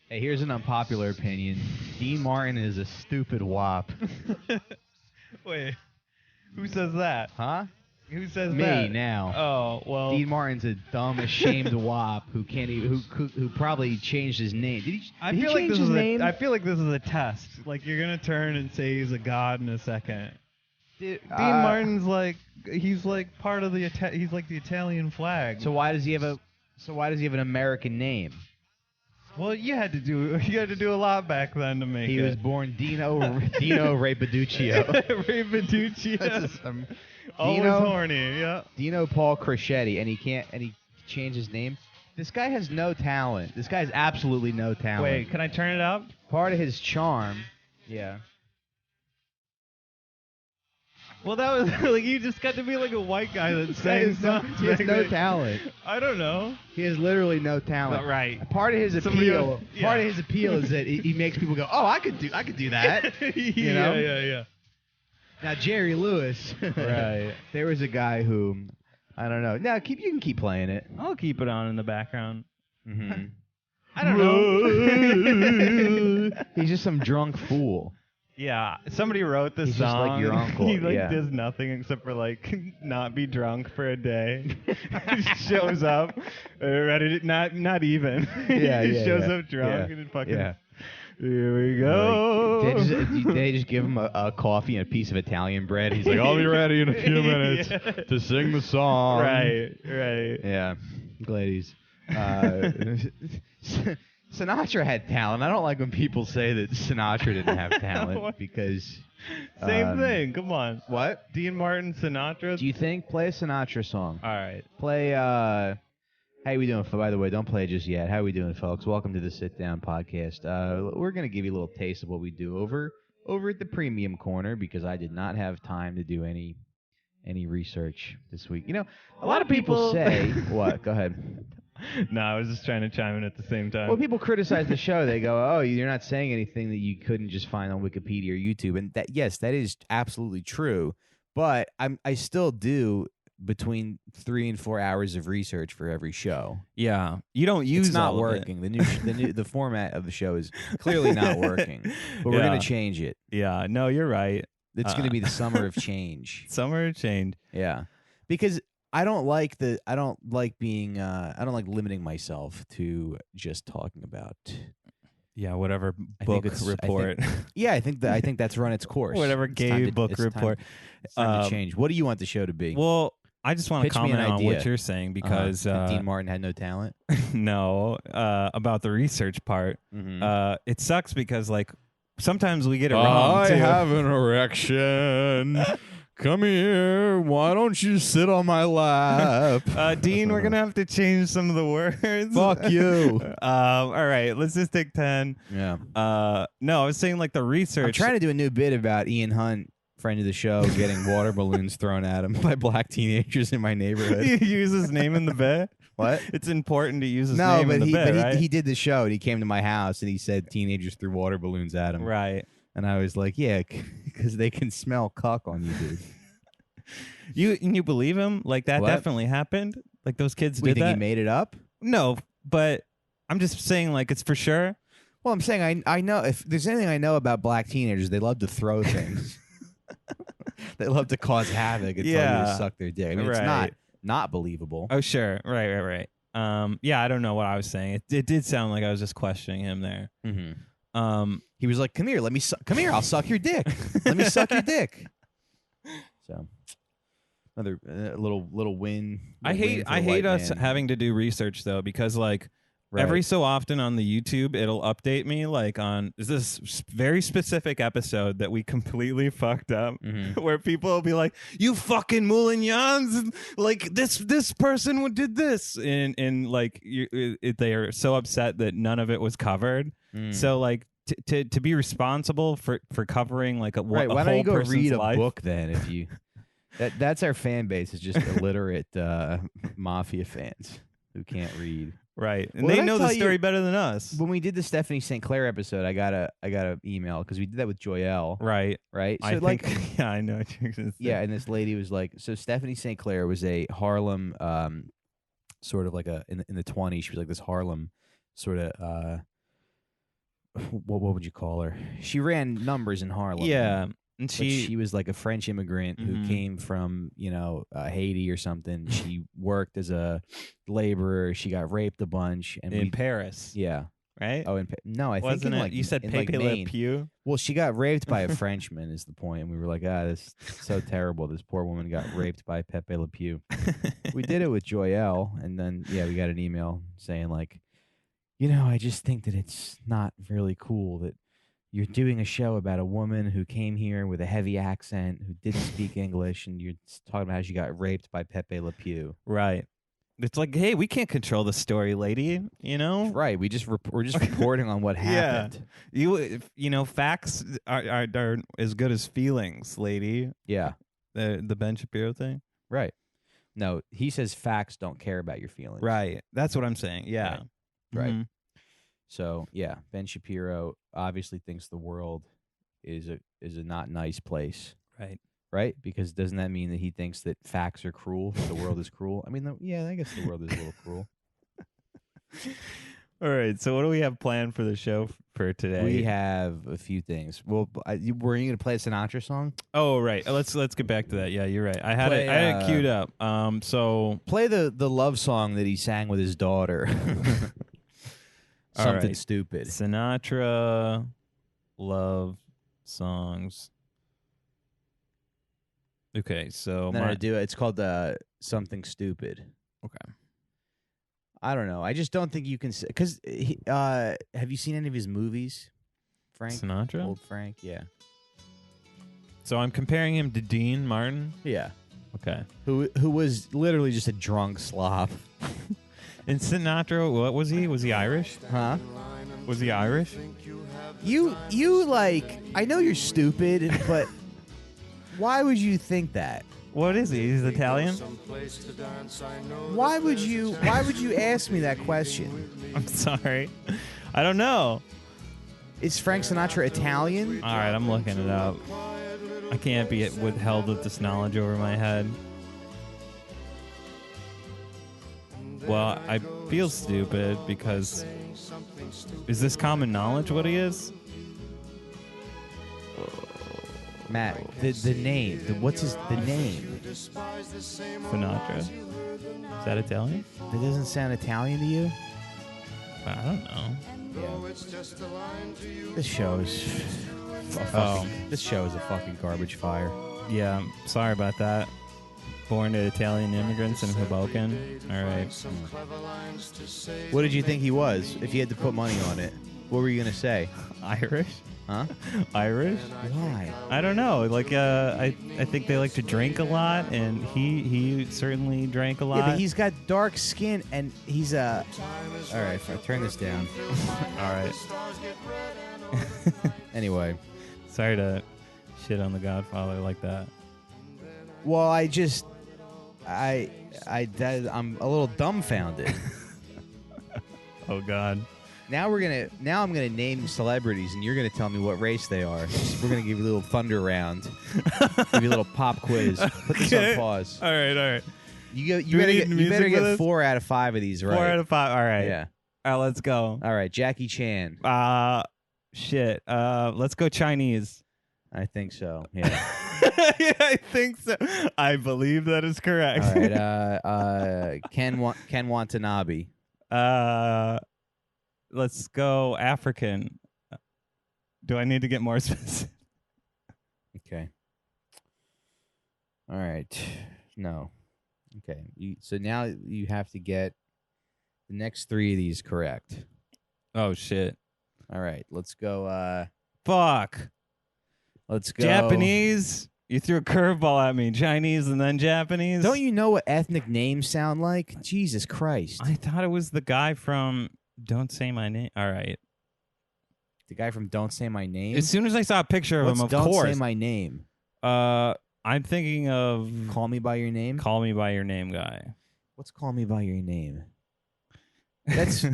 Hey, here's an unpopular opinion. Dean Martin is a stupid wop. Wait, who says that? Huh? Who says Me that? now. Oh, well. Dean Martin's a dumb, ashamed wop who can't even, who probably changed his name. Did he? I Did feel he like change this his is name? I feel like this is a test. Like you're gonna turn and say he's a god in a second. Dean Martin's like he's like part of the he's like the Italian flag. So why does he have an American name? Well, you had to do a lot back then to make it. He was born Dino Rapaduccio. Rapaduccio. Always horny, yeah. Dino Paul Crescetti, and he changed his name. This guy has no talent. This guy has absolutely no talent. Wait, can I turn it up? Part of his charm, yeah. Well, that was like you just got to be like a white guy that's saying something. He has no talent. I don't know. He has literally no talent. Right. Part of his appeal. Part of his appeal is that he makes people go, "Oh, I could do that." You know? Yeah. Now Jerry Lewis. Right. There was a guy who, I don't know. No, you can keep playing it. I'll keep it on in the background. Mm-hmm. I don't know. He's just some drunk fool. Yeah, somebody wrote this He's song. just like your uncle. He yeah. does nothing except for like not be drunk for a day. He shows up, ready to not even. Yeah, he shows up drunk and fucking. Yeah. Here we go. Like, they just give him a coffee and a piece of Italian bread. He's like, I'll be ready in a few minutes to sing the song. Right. Yeah. I'm glad he's. Sinatra had talent. I don't like when people say that Sinatra didn't have talent because. Same thing. Come on. What? Dean Martin, Sinatra. Do you think? Play a Sinatra song. All right. Play. How we doing? By the way, don't play it just yet. How we doing, folks? Welcome to the Sit Down Podcast. We're gonna give you a little taste of what we do over at the Premium Corner because I did not have time to do any research this week. You know, a lot of people say what? Go ahead. No, I was just trying to chime in at the same time. Well, people criticize the show. They go, "Oh, you're not saying anything that you couldn't just find on Wikipedia or YouTube." And that, yes, that is absolutely true. But I still do between 3 and 4 hours of research for every show. Yeah, you don't use. It's not all working. The format of the show is clearly not working. But we're gonna change it. Yeah, no, you're right. It's gonna be the summer of change. Summer of change. Yeah, because I don't like limiting myself to just talking about whatever book report. I think that's run its course. Whatever gay book report. It's time to change. What do you want the show to be? Well, I just want to comment on what you're saying because Dean Martin had no talent. No, about the research part. Mm-hmm. It sucks because like sometimes we get it wrong. I have an erection. Come here. Why don't you sit on my lap? Dean, we're going to have to change some of the words. Fuck you. All right, let's just take 10. Yeah. No, I was saying like the research. I'm trying to do a new bit about Ian Hunt, friend of the show, getting water balloons thrown at him by black teenagers in my neighborhood. You use his name in the bit? What? It's important to use his name in the bit, right? He did the show, and he came to my house, and he said teenagers threw water balloons at him. Right. And I was like, yeah, because they can smell cuck on you, dude. You believe him? Like that definitely happened? Like those kids did that? You think that? he made it up? No, but I'm just saying like it's for sure. Well, I'm saying I know if there's anything I know about black teenagers, they love to throw things. They love to cause havoc and tell you to suck their dick. I mean, it's not believable. Oh, sure. Right. Yeah, I don't know what I was saying. It did sound like I was just questioning him there. Mm-hmm. He was like, "Come here, I'll suck your dick. Let me suck your dick." So, another little win. I hate us having to do research though, because like every so often on the YouTube, it'll update me like on this very specific episode that we completely fucked up, where people will be like, "You fucking Moulignons, like this person did this," and like they are so upset that none of it was covered. So like. To be responsible for covering like a why whole don't you go person's read a life? book then? If you that's our fan base is just illiterate mafia fans who can't read. Right, and they know the story better than us. When we did the Stephanie St. Clair episode, I got a email because we did that with Joyelle. Right. So I like, think, yeah, I know what you're gonna say. Yeah, and this lady was like, so Stephanie St. Clair was a Harlem, sort of like in the 20s. She was like this Harlem sort of. what would you call her? She ran numbers in Harlem. Yeah. And but she was like a French immigrant who came from, Haiti or something. She worked as a laborer. She got raped a bunch. And in Paris. Yeah. Right? Oh, no, I Wasn't think in it? You said Pepe Le Pew? Well, she got raped by a Frenchman is the point. And we were like, this is so terrible. This poor woman got raped by Pepe Le Pew. We did it with Joyelle. And then, we got an email saying like, I just think that it's not really cool that you're doing a show about a woman who came here with a heavy accent, who didn't speak English, and you're talking about how she got raped by Pepe Le Pew. Right. It's like, hey, we can't control the story, lady. Right. We're just reporting on what happened. Yeah. Facts are as good as feelings, lady. Yeah. The Ben Shapiro thing. Right. No, he says facts don't care about your feelings. Right. That's what I'm saying. Yeah. Right. Mm-hmm. So Ben Shapiro obviously thinks the world is a not nice place. Right. Right? Because doesn't that mean that he thinks that facts are cruel? The world is cruel? I mean, I guess the world is a little cruel. All right. So what do we have planned for the show for today? We have a few things. Well, were you going to play a Sinatra song? Oh, right. Let's get back to that. Yeah, you're right. I had it queued up. So play the love song that he sang with his daughter. Something stupid. Sinatra love songs. Okay, so then I do it. It's called Something Stupid. Okay. I don't know. I just don't think you can because have you seen any of his movies? Frank Sinatra? Old Frank, yeah. So I'm comparing him to Dean Martin? Yeah. Okay. Who was literally just a drunk slob. And Sinatra, what was he? Was he Irish? Huh? Was he Irish? You like, I know you're stupid, but why would you think that? What is he? He's Italian? Why would you ask me that question? I'm sorry. I don't know. Is Frank Sinatra Italian? All right, I'm looking it up. I can't be withheld with this knowledge over my head. Well, I feel stupid because... Is this common knowledge what he is? Matt, the name. What's the name? Sinatra. Is that Italian? That doesn't sound Italian to you? I don't know. Yeah. This show is a fucking garbage fire. Yeah, sorry about that. Born to Italian immigrants in Hoboken. All right. What did you think he was? If you had to put money on it, what were you gonna say? Irish? Huh? Irish? Why? I don't know. Like, I think they like to drink a lot, and he certainly drank a lot. Yeah, but he's got dark skin, and he's All right, turn this down. All right. Anyway, sorry to shit on The Godfather like that. Well, I'm a little dumbfounded. Oh God. Now I'm gonna name celebrities, and you're gonna tell me what race they are. We're gonna give you a little thunder round, give you a little pop quiz. Put this on pause. All right. You better get 4 out of 5 of these right. 4 out of 5. All right. Yeah. All right. Let's go. All right. Jackie Chan. Shit. Let's go Chinese. I think so. Yeah. Yeah, I think so. I believe that is correct. All right. Ken Watanabe. Let's go African. Do I need to get more specific? Okay. All right. No. Okay. So now you have to get the next 3 of these correct. Oh shit. All right. Let's go. Fuck. Let's go. Japanese. You threw a curveball at me. Chinese and then Japanese. Don't you know what ethnic names sound like? Jesus Christ. I thought it was the guy from Don't Say My Name. All right. The guy from Don't Say My Name? As soon as I saw a picture of him, of Don't course. Say My Name? I'm thinking of Call Me By Your Name? Call Me By Your Name guy. What's Call Me By Your Name? That's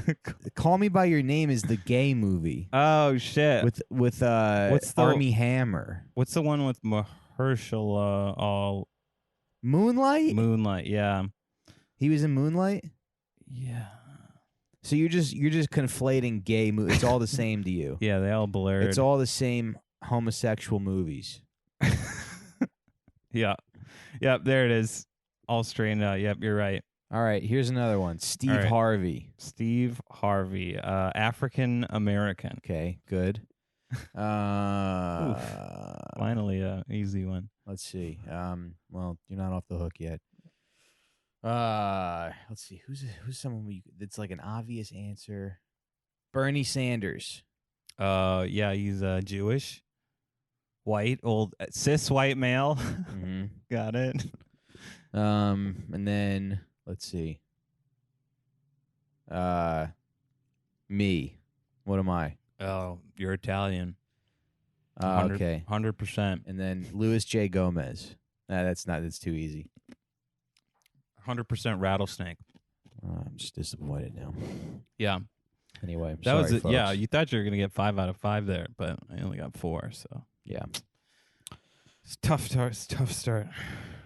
Call Me By Your Name is the gay movie. Oh shit. With what's the Armie Hammer. What's the one with Mahershala all Moonlight? Moonlight, yeah. He was in Moonlight? Yeah. So you're just conflating gay movies. It's all the same to you. Yeah, they all blurred. It's all the same homosexual movies. Yeah. Yep, there it is. All straightened out. Yep, you're right. All right, here's another one. Steve Harvey. Steve Harvey, African American. Okay, good. Finally, a easy one. Let's see. Well, you're not off the hook yet. Let's see. Who's someone that's like an obvious answer? Bernie Sanders. Yeah, he's Jewish, white, old, cis white male. Mm-hmm. Got it. And then let's see. Me. What am I? Oh, you're Italian. Okay. 100%. And then Louis J. Gomez. That's too easy. 100% rattlesnake. I'm just disappointed now. Yeah. Anyway, that was it. Folks. Yeah, you thought you were gonna get 5 out of 5 there, but I only got 4. So yeah, it's tough start. It's tough start.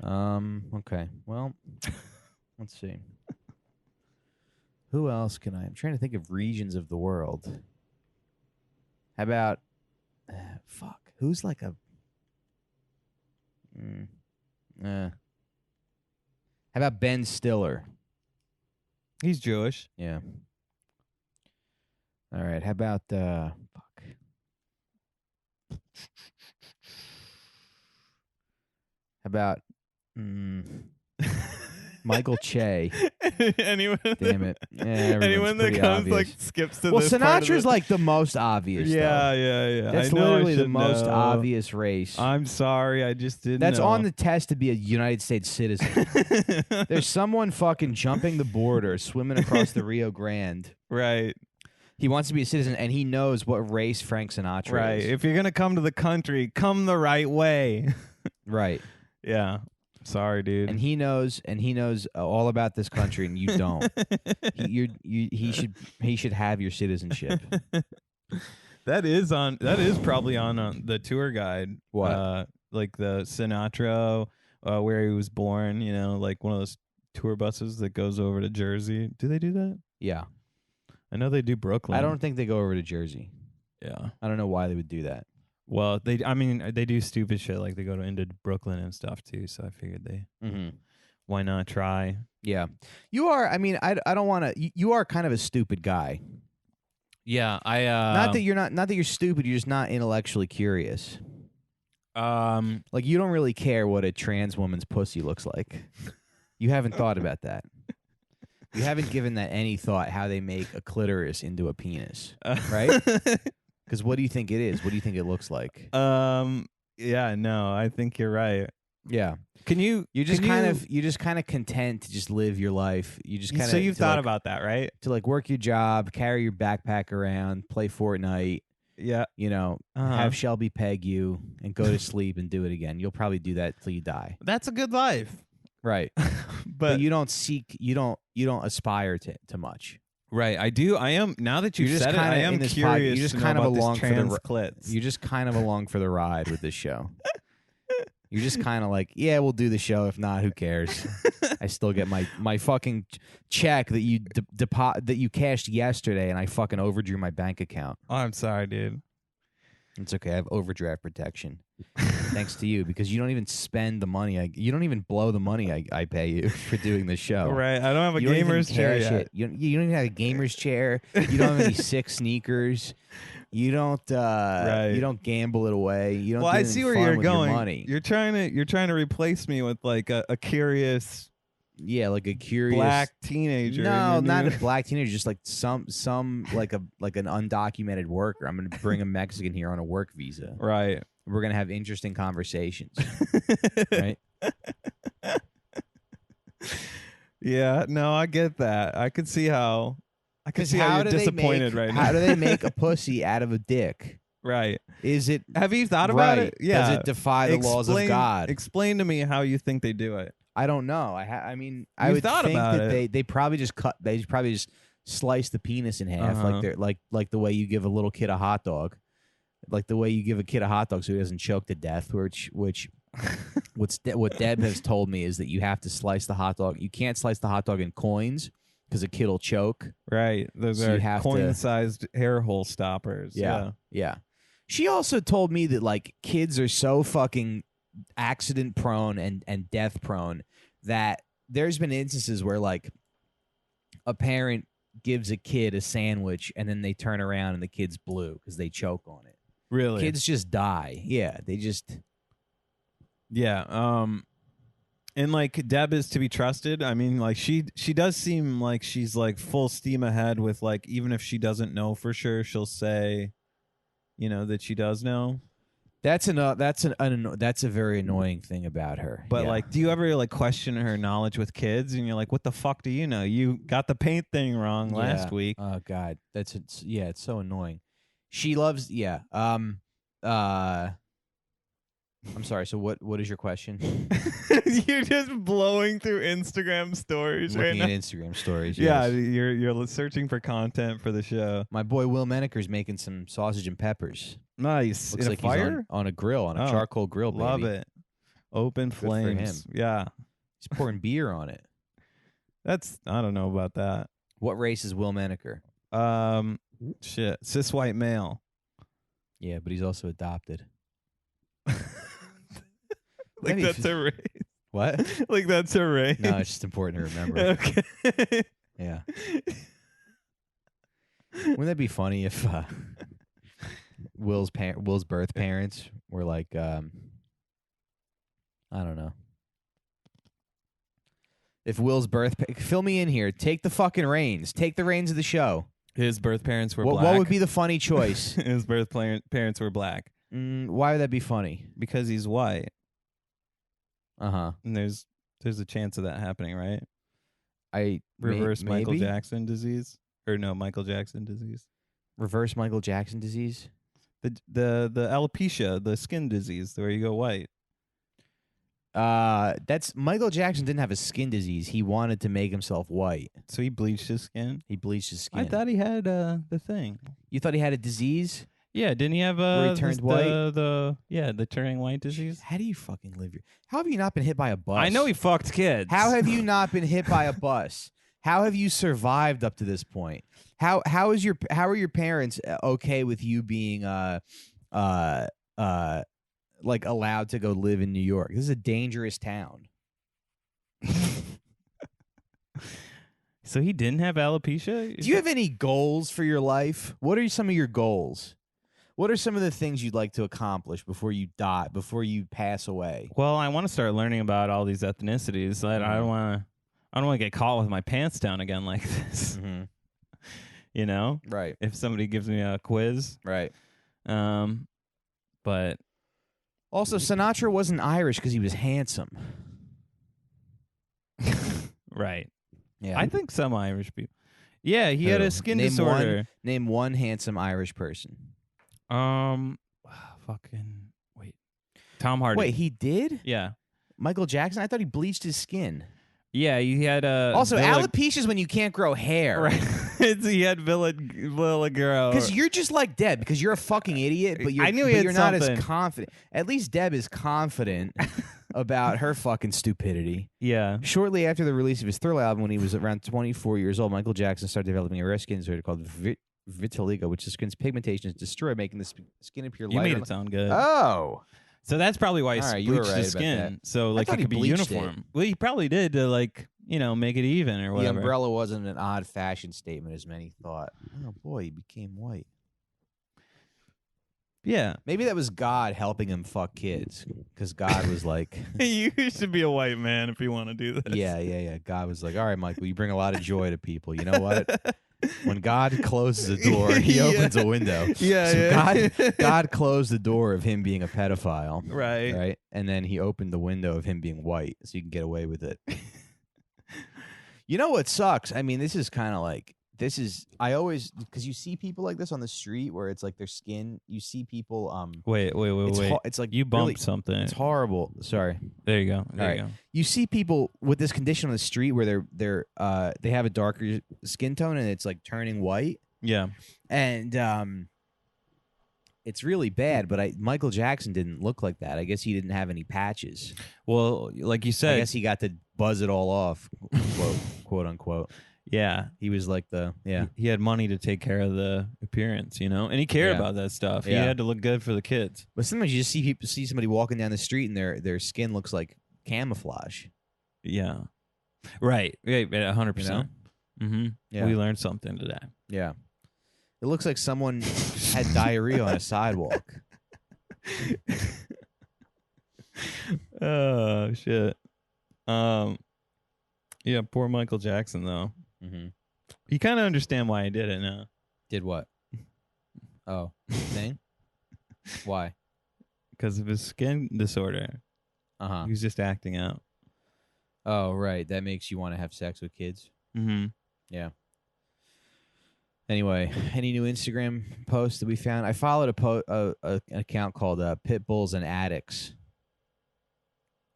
Okay. Well, let's see. Who else can I'm trying to think of regions of the world. How about fuck? Who's like a How about Ben Stiller? He's Jewish. Yeah. All right. How about fuck? How about Michael Che? Anyone? Damn it! Yeah, anyone that comes obvious. like skips to well, this part of Sinatra's like the most obvious. Yeah, though. yeah. That's I know literally I the most know. obvious race. I'm sorry, I just didn't. That's know. on the test to be a United States citizen. There's someone fucking jumping the border, swimming across the Rio Grande. Right. He wants to be a citizen, and he knows what race Frank Sinatra Right. is. If you're gonna come to the country, come the right way. Right. Yeah. Sorry, dude. And he knows all about this country, and you don't. He should have your citizenship. That is probably on the tour guide. What? Like the Sinatra, where he was born. You know, like one of those tour buses that goes over to Jersey. Do they do that? Yeah. I know they do Brooklyn. I don't think they go over to Jersey. Yeah. I don't know why they would do that. Well, they do stupid shit like they go into Brooklyn and stuff too. So I figured why not try? Yeah, you are. I mean, I don't want to. You are kind of a stupid guy. Yeah, not that you're stupid. You're just not intellectually curious. Like you don't really care what a trans woman's pussy looks like. You haven't thought about that. You haven't given that any thought. How they make a clitoris into a penis, right? Because what do you think it is? What do you think it looks like? Yeah, no, I think you're right. Yeah. You're just kind of content to just live your life. You just kind of. So you've thought about that, right? To like work your job, carry your backpack around, play Fortnite. Yeah. You know, have Shelby peg you and go to sleep and do it again. You'll probably do that till you die. That's a good life. Right. but you don't aspire to much. Right, I do. I am now that you've said it. I am curious. You're just kind of along for the clits. You're just kind of along for the ride with this show. You're just kind of like, yeah, we'll do the show. If not, who cares? I still get my fucking check that you that you cashed yesterday, and I fucking overdrew my bank account. Oh, I'm sorry, dude. It's okay. I have overdraft protection. Thanks to you, because you don't even spend the money. You don't even blow the money I pay you for doing the show. Right. I don't have a gamer's chair yet. You don't even have a gamer's chair. You don't have any sick sneakers. You don't. Right. You don't gamble it away. You don't. Well, do I see where fun you're with going. Your money. You're trying to replace me with like a curious. Yeah, like a curious black teenager. No, not a black teenager. Just like some like an undocumented worker. I'm gonna bring a Mexican here on a work visa. Right. We're gonna have interesting conversations. Right. Yeah. No, I get that. I could see how. I could see how you're disappointed right now. How do they make a pussy out of a dick? Right. Is it? Have you thought about it? Yeah. Does it defy the laws of God? Explain to me how you think they do it. I don't know. I mean, I would think that they probably just cut. They probably just slice the penis in half, like they're like the way you give a little kid a hot dog, like the way you give a kid a hot dog so he doesn't choke to death. What Deb has told me is that you have to slice the hot dog. You can't slice the hot dog in coins because a kid will choke. Right. Those So you are have coin-sized hair hole stoppers. Yeah. She also told me that like kids are so fucking accident prone and death prone that there's been instances where like a parent gives a kid a sandwich and then they turn around and the kid's blue because they choke on it. Really? Kids just die. Yeah, they just. Yeah. And like Deb is to be trusted. I mean, like she does seem like she's like full steam ahead with like, even if she doesn't know for sure, she'll say, that she does know. That's a very annoying thing about her. But like, do you ever like question her knowledge with kids? And you're like, what the fuck do you know? You got the paint thing wrong last week. Oh God, it's so annoying. She loves I'm sorry. So what is your question? You're just blowing through Instagram stories Looking right at now. Instagram stories. Yeah, Yes. you're searching for content for the show. My boy Will Menaker's making some sausage and peppers. Nice. Looks in like a fire? he's on a grill, on a charcoal grill. Baby. Love it. Open Good flames. for him. Yeah. He's pouring beer on it. I don't know about that. What race is Will Menaker? Shit. Cis white male. Yeah, but he's also adopted. Like that's a race. What? Like that's a race. No, it's just important to remember. Okay. Yeah. Wouldn't that be funny if Will's birth parents were like, I don't know. If Will's fill me in here. Take the fucking reins. Take the reins of the show. His birth parents were black. What would be the funny choice? His birth parents were black. Why would that be funny? Because he's white. Uh-huh. And there's a chance of that happening, right? Reverse Michael Jackson disease. Or no, Michael Jackson disease. Reverse Michael Jackson disease? The alopecia, the skin disease, where you go white. That's Michael Jackson didn't have a skin disease. He wanted to make himself white. So he bleached his skin? He bleached his skin. I thought he had the thing. You thought he had a disease? Yeah, didn't he have where he turned white? The turning white disease? How do you fucking live your? How have you not been hit by a bus? I know he fucked kids. How have you not been hit by a bus? How have you survived up to this point? How are your parents okay with you being like allowed to go live in New York? This is a dangerous town. So he didn't have alopecia? Do you have any goals for your life? What are some of your goals? What are some of the things you'd like to accomplish before you die, before you pass away? Well, I want to start learning about all these ethnicities. I don't want to get caught with my pants down again like this. Mm-hmm. Right? If somebody gives me a quiz, right? But also, Sinatra wasn't Irish because he was handsome, right? Yeah, I think some Irish people. Yeah, he had a skin disorder. Name one handsome Irish person. Fucking wait. Tom Hardy. Wait, he did? Yeah. Michael Jackson? I thought he bleached his skin. Yeah, he had also, alopecia is when you can't grow hair. Right. He had vitiligo. Because you're just like Deb, because you're a fucking idiot, but I knew he had you're not something. as confident. At least Deb is confident about her fucking stupidity. Yeah. Shortly after the release of his Thriller album, when he was around 24 years old, Michael Jackson started developing a rare skin disorder called vitiligo, which the skin's pigmentation is destroyed, making the skin appear lighter. You made it sound good. Oh. So that's probably why he bleached his skin. So like it could be uniform. Well, he probably did to like, make it even or whatever. The umbrella wasn't an odd fashion statement as many thought. Oh boy, he became white. Yeah. Maybe that was God helping him fuck kids. Because God was like... You should be a white man if you want to do this. Yeah. God was like, all right, Michael, you bring a lot of joy to people. You know what? When God closes a door, he opens a window. Yeah, so God closed the door of him being a pedophile. Right. And then he opened the window of him being white so you can get away with it. You know what sucks? I mean, I always, because you see people like this on the street where it's like their skin, you see people. Wait. It's like you bumped really, something. It's horrible. Sorry. There you go. There you go. You see people with this condition on the street where they have a darker skin tone and it's like turning white. Yeah. And it's really bad, but Michael Jackson didn't look like that. I guess he didn't have any patches. Well, like you said, I guess he got to buzz it all off, quote unquote. Yeah. He was like He had money to take care of the appearance, and he cared about that stuff. Yeah. He had to look good for the kids. But sometimes you just see somebody walking down the street and their skin looks like camouflage. Yeah. Right. 100%. Mm-hmm. Yeah. We learned something today. Yeah. It looks like someone had diarrhea on a sidewalk. Oh shit. Yeah, poor Michael Jackson though. Mm-hmm. You kind of understand why he did it now. Did what? Oh, thing? Why? Because of his skin disorder. Uh-huh. He was just acting out. Oh, right. That makes you want to have sex with kids. Mm-hmm. Yeah. Anyway, any new Instagram posts that we found? I followed an account called Pit Bulls and Addicts.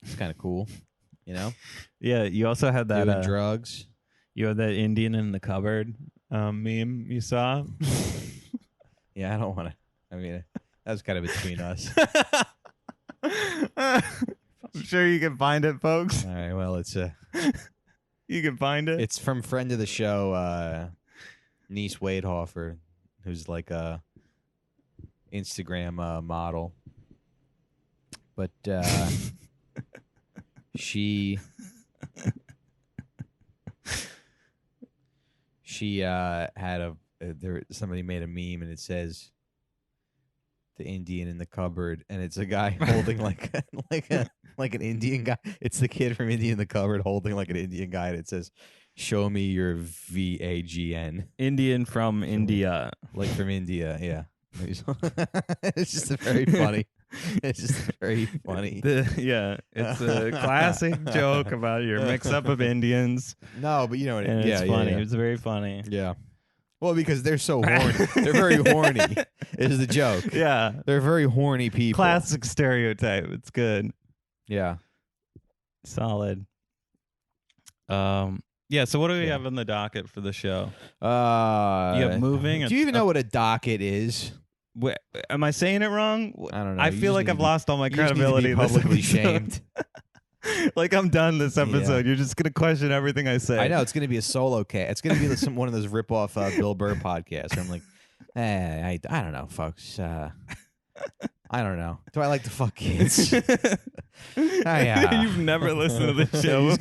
It's kind of cool, Yeah, you also had that doing drugs. You had that Indian in the cupboard meme you saw. Yeah, I don't want to. I mean, that was kind of between us. I'm sure you can find it, folks. All right. Well, it's you can find it. It's from friend of the show, Niece Wadehofer, who's like a Instagram model, but she had somebody made a meme and it says the Indian in the cupboard, and it's a guy holding like an Indian guy. It's the kid from Indian in the cupboard holding like an Indian guy, and it says, "Show me your VAGN." Indian from India, like from India. Yeah, it's just very funny. It's just very funny. It's a classic joke about your mix-up of Indians. No, but you know what? It's funny. It's very funny. Yeah. Well, because they're so horny. They're very horny, is the joke. Yeah. They're very horny people. Classic stereotype. It's good. Yeah. Solid. Yeah, so what do we have on the docket for the show? You have moving. Do you even know what a docket is? Am I saying it wrong? I don't know. I feel like I've lost all my credibility. You just need to be publicly shamed. Like I'm done this episode. You're just gonna question everything I say. I know it's gonna be a solo cast. It's gonna be one of those rip-off Bill Burr podcasts where I'm like, I don't know, folks. I don't know. Do I like to fuck kids? You've never listened to the show.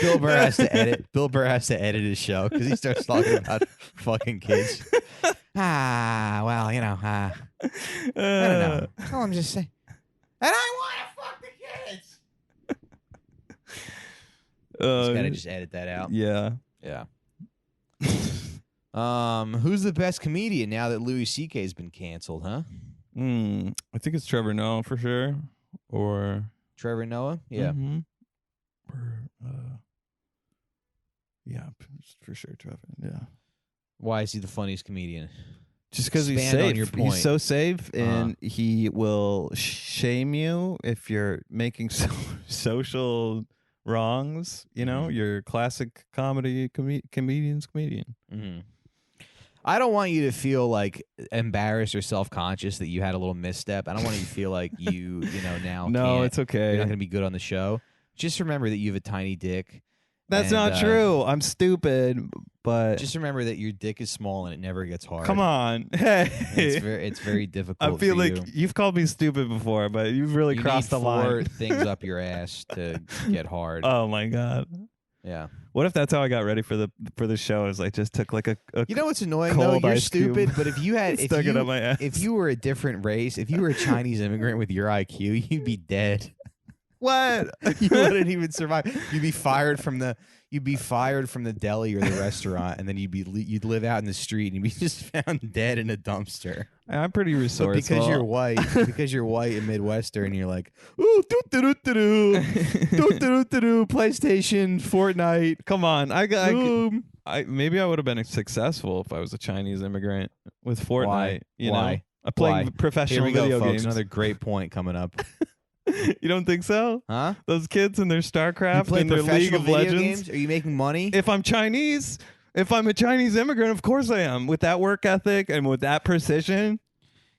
Bill Burr has to edit. Bill Burr has to edit his show because he starts talking about fucking kids. Well, I don't know. Well, I'm just saying. And I want to fuck the kids. Just gotta just edit that out. Yeah. Yeah. Who's the best comedian now that Louis C.K.'s been canceled, huh? I think it's Trevor Noah for sure. Or Trevor Noah? Yeah. Mm-hmm. Or, yeah, for sure, Trevor. Yeah. Why is he the funniest comedian? Just because he's safe. He's so safe, and he will shame you if you're making social wrongs. Your classic comedian. Mm-hmm. I don't want you to feel like embarrassed or self-conscious that you had a little misstep. I don't want you to feel like you now. No, it's okay. You're not going to be good on the show. Just remember that you have a tiny dick. That's not true. I'm stupid, but just remember that your dick is small and it never gets hard. Come on, hey, it's very difficult. I feel like you've called me stupid before, but you've really crossed the line. 4 things up your ass to get hard. Oh my god. Yeah. What if that's how I got ready for the show? Is I just took like a you know what's annoying? No, you're stupid. But if you had stuck it up my ass. If you were a different race, if you were a Chinese immigrant with your IQ, you'd be dead. What? You wouldn't even survive. You'd be fired from the deli or the restaurant, and then you'd live out in the street and you'd be just found dead in a dumpster. I'm pretty resourceful. But because you're white and Midwestern, you're like, ooh, PlayStation, Fortnite. Come on, maybe I would have been successful if I was a Chinese immigrant with Fortnite. Why? I playing professional Here we go, video folks. games. Another great point coming up. You don't think so? Huh? Those kids and their StarCraft and their League of Legends. Games? Are you making money? If I'm Chinese, if I'm a Chinese immigrant, of course I am. With that work ethic and with that precision.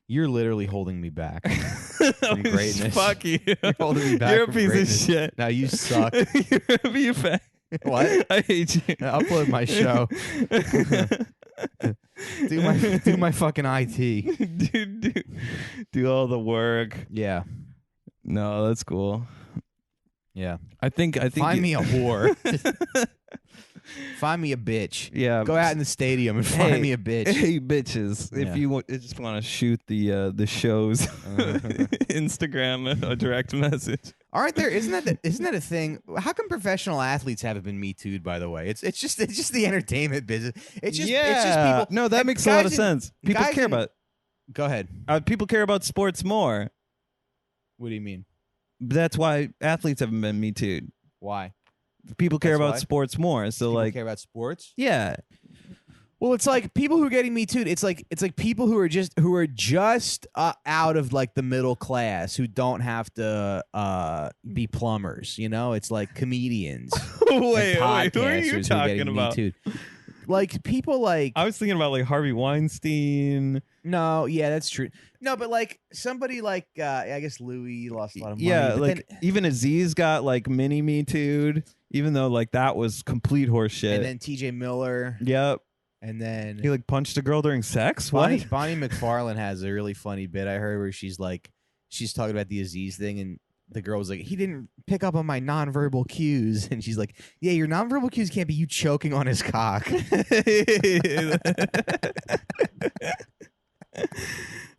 You're literally holding me back from greatness. Fuck you. You're holding me back. You're a from piece greatness. of shit. Now you suck. You What? I hate you. Upload my show. do my fucking IT. do all the work. Yeah. No, that's cool. Yeah. I think Find me a whore. Find me a bitch. Yeah. Go out in the stadium and find me a bitch. Hey, bitches. Yeah. If you just want to shoot the show's Instagram a direct message. Aren't there? Isn't that a thing? How come professional athletes haven't been Me Too'd? By the way, it's just the entertainment business. It's just people. No, that makes a lot of sense. People care about. Go ahead. People care about sports more. What do you mean? That's why athletes haven't been Me Too'd. Why? People care about sports more. So people care about sports. Yeah. Well, it's like people who are getting Me Too'd. It's like people who are just out of like the middle class who don't have to be plumbers. You know, it's like comedians. wait, who are you talking about? Me Too'd. Like people like I was thinking about like Harvey Weinstein. No, yeah, that's true. No, but like somebody like I guess Louis lost a lot of money. Yeah, like even Aziz got like mini Me Too'd, even though like that was complete horseshit. And then TJ Miller. Yep. And then he like punched a girl during sex. Bonnie What? McFarlane has a really funny bit I heard where she's talking about the Aziz thing, and the girl was like, he didn't pick up on my nonverbal cues, and she's like, yeah, your nonverbal cues can't be you choking on his cock.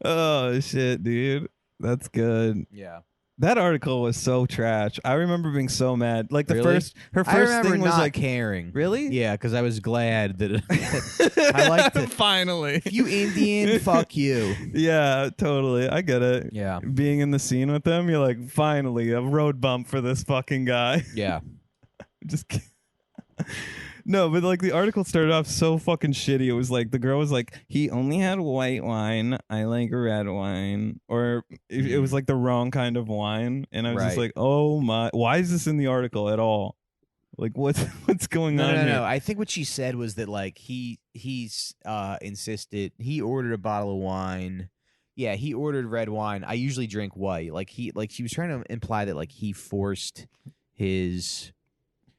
Oh shit, dude, that's good. Yeah. That article was so trash. I remember being so mad. Like her first thing was not like caring. Really? Yeah, because I was glad that I liked it. Finally. If you Indian, fuck you. Yeah, totally. I get it. Yeah. Being in the scene with them, you're like, finally, a road bump for this fucking guy. Yeah. Just kidding. No, but like the article started off so fucking shitty. It was like the girl was like, he only had white wine. I like red wine. Or it was like the wrong kind of wine. And I was just like, oh my, why is this in the article at all? Like what's going on here? No. I think what she said was that like he's insisted he ordered a bottle of wine. Yeah, he ordered red wine. I usually drink white. Like she was trying to imply that like he forced his.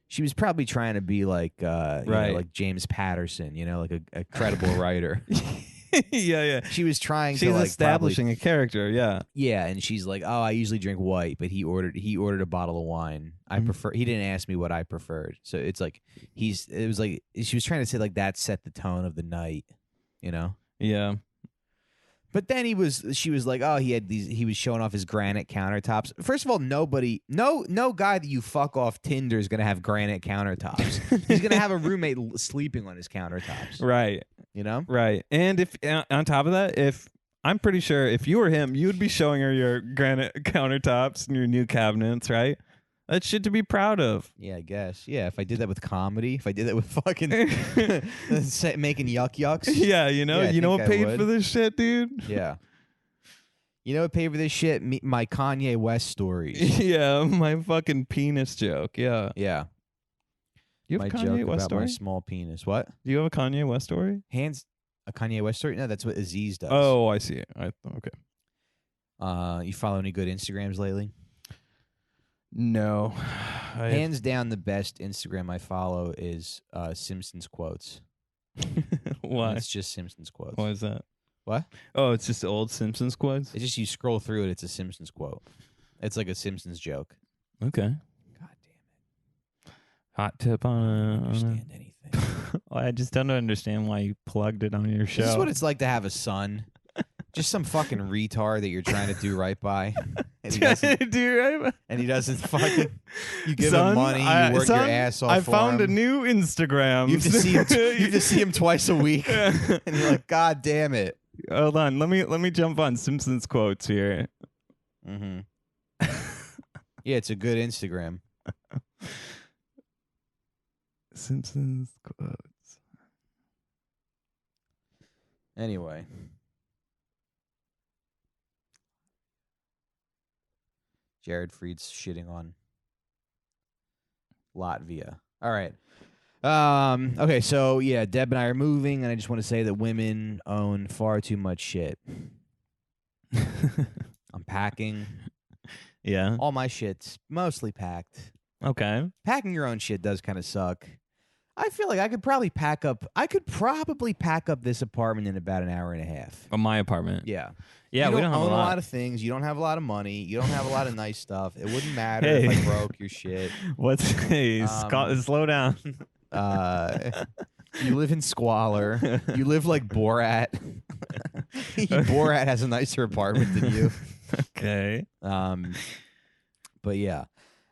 She was probably trying to be like, you know, like James Patterson, you know, like a credible writer. Yeah. She was trying She's to like establishing a character, yeah. Yeah, and she's like, oh, I usually drink white, but he ordered a bottle of wine. I prefer. He didn't ask me what I preferred, so it's like it was like she was trying to say like that set the tone of the night, you know? Yeah. But then she was like, oh, he was showing off his granite countertops. First of all, no guy that you fuck off Tinder is going to have granite countertops. He's going to have a roommate sleeping on his countertops. Right. You know? Right. And if on top of that, I'm pretty sure if you were him, you would be showing her your granite countertops and your new cabinets, right? That's shit to be proud of. Yeah, I guess. Yeah, if I did that with comedy, if I did that with fucking making yucks. Yeah, you know what paid for this shit, dude? Yeah. You know what paid for this shit? My Kanye West stories. Yeah, my fucking penis joke. Yeah. Yeah. You have a Kanye West story? My small penis. What? Do you have a Kanye West story? A Kanye West story? No, that's what Aziz does. Oh, I see it. Okay. You follow any good Instagrams lately? No. Hands down, the best Instagram I follow is Simpsons quotes. Why? It's just Simpsons quotes. Why is that? What? Oh, it's just old Simpsons quotes? It's just you scroll through it, it's a Simpsons quote. It's like a Simpsons joke. Okay. God damn it. Hot tip on I don't understand anything. I just don't understand why you plugged it on your show. This is what it's like to have a son. Just some fucking retard that you're trying to do right by. And he doesn't fucking. You give him money, you work your ass off. I found a new Instagram. You have to see him twice a week. And you're like, God damn it. Hold on. Let me jump on Simpsons quotes here. Mm-hmm. Yeah, it's a good Instagram. Simpsons quotes. Anyway. Jared Fried's shitting on Latvia. All right. Okay, so yeah, Deb and I are moving, and I just want to say that women own far too much shit. I'm packing. Yeah. All my shit's mostly packed. Okay. Packing your own shit does kind of suck. I feel like I could probably pack up this apartment in about an hour and a half. Oh, my apartment. Yeah. Yeah, you we don't have own a lot of things. You don't have a lot of money. You don't have a lot of nice stuff. It wouldn't matter Hey. if I broke your shit. Slow down. You live in squalor. You live like Borat. Borat has a nicer apartment than you. Okay. But yeah,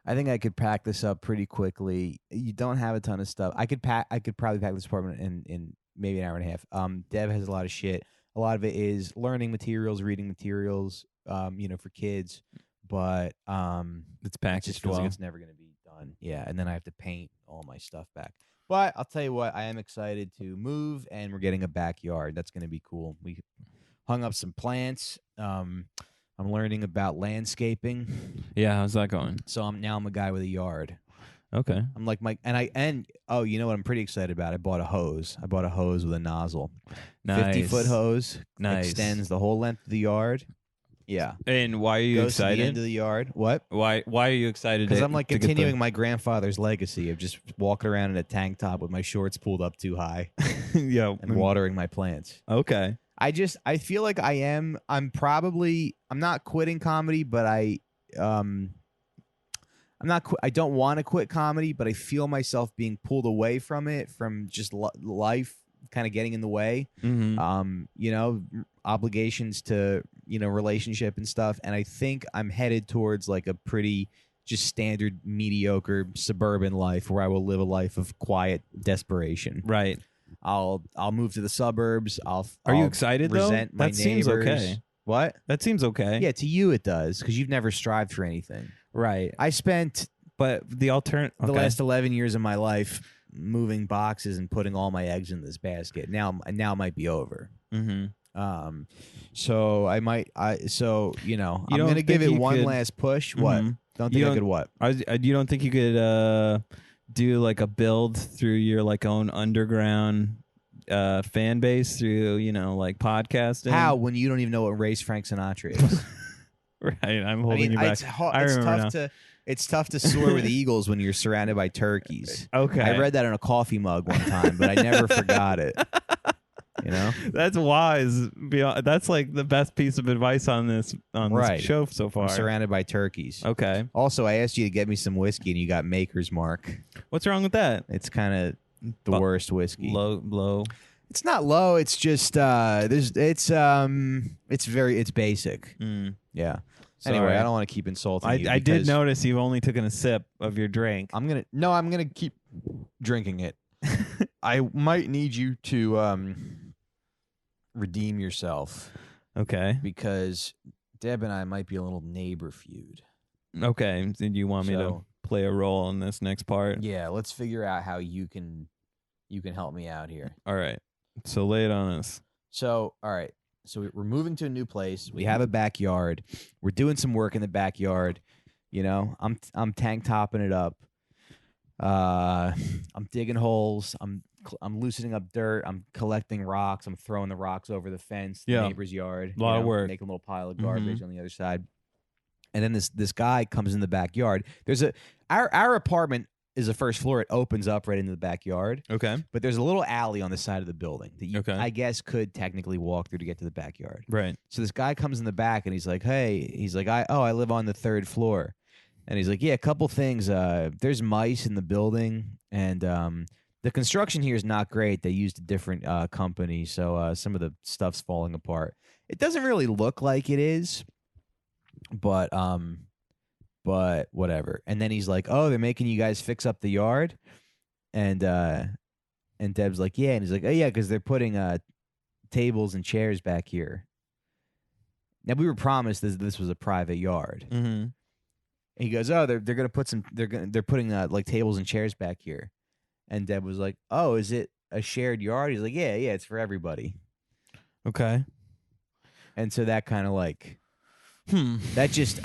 I think I could pack this up pretty quickly. You don't have a ton of stuff. I could probably pack this apartment in maybe an hour and a half. Dev has a lot of shit. A lot of it is learning materials, reading materials, for kids. But it's packaged it just feels like it's never going to be done. Yeah, and then I have to paint all my stuff back. But I'll tell you what, I am excited to move, and we're getting a backyard. That's going to be cool. We hung up some plants. I'm learning about landscaping. Yeah, how's that going? So I'm a guy with a yard. Okay. I'm like you know what I'm pretty excited about? I bought a hose. I bought a hose with a nozzle. Nice. 50-foot hose. Nice. Extends the whole length of the yard. Yeah. And why are you Goes excited? To the end of the yard. What? Why are you excited? Because I'm like continuing my grandfather's legacy of just walking around in a tank top with my shorts pulled up too high. Yeah. And watering my plants. Okay. I feel like I'm not quitting comedy, but I don't want to quit comedy, but I feel myself being pulled away from it, from just life kind of getting in the way. Mm-hmm. Obligations to, relationship and stuff. And I think I'm headed towards like a pretty just standard mediocre suburban life where I will live a life of quiet desperation. Right. I'll move to the suburbs. Are you excited though? That seems okay. What? That seems okay. Yeah, to you it does, because you've never strived for anything. Right. I spent the last 11 years of my life moving boxes and putting all my eggs in this basket. Now it might be over. Mm-hmm. So I'm gonna give it one last push. Mm-hmm. What? Don't think I could what? You don't think you could do like a build through your like own underground fan base through like podcasting? How, when you don't even know what race Frank Sinatra is? Right, I'm holding you back. It's tough to soar with eagles when you're surrounded by turkeys. Okay, I read that on a coffee mug one time, but I never forgot it. That's wise. That's like the best piece of advice on this show so far. I'm surrounded by turkeys. Okay. Also, I asked you to get me some whiskey, and you got Maker's Mark. What's wrong with that? It's kind of the worst whiskey. Low. It's not low. It's just it's basic. Yeah. Sorry. Anyway, I don't want to keep insulting you. I did notice you've only taken a sip of your drink. I'm gonna keep drinking it. I might need you to redeem yourself. Okay. Because Deb and I might be a little neighbor feud. Okay. Did you want me to play a role in this next part? Yeah. Let's figure out how you can help me out here. All right. So lay it on us. So all right. So we're moving to a new place. We have a backyard. We're doing some work in the backyard. I'm tank topping it up. I'm digging holes. I'm loosening up dirt. I'm collecting rocks. I'm throwing the rocks over the fence, the neighbor's yard. A lot of work. Making a little pile of garbage on the other side. And then this guy comes in the backyard. There's our apartment is a first floor. It opens up right into the backyard. Okay. But there's a little alley on the side of the building that you, Okay. I guess, could technically walk through to get to the backyard. Right. So this guy comes in the back and he's like, I live on the third floor. And he's like, yeah, a couple things. There's mice in the building, and the construction here is not great. They used a different company, so some of the stuff's falling apart. It doesn't really look like it is, but whatever. And then he's like, oh, they're making you guys fix up the yard, and Deb's like, yeah, and he's like, oh yeah, because they're putting tables and chairs back here. Now we were promised this was a private yard. Mm-hmm. He goes, oh, they're gonna put they're putting like tables and chairs back here, and Deb was like, oh, is it a shared yard? He's like, yeah, it's for everybody. Okay. And so that kind of like, that just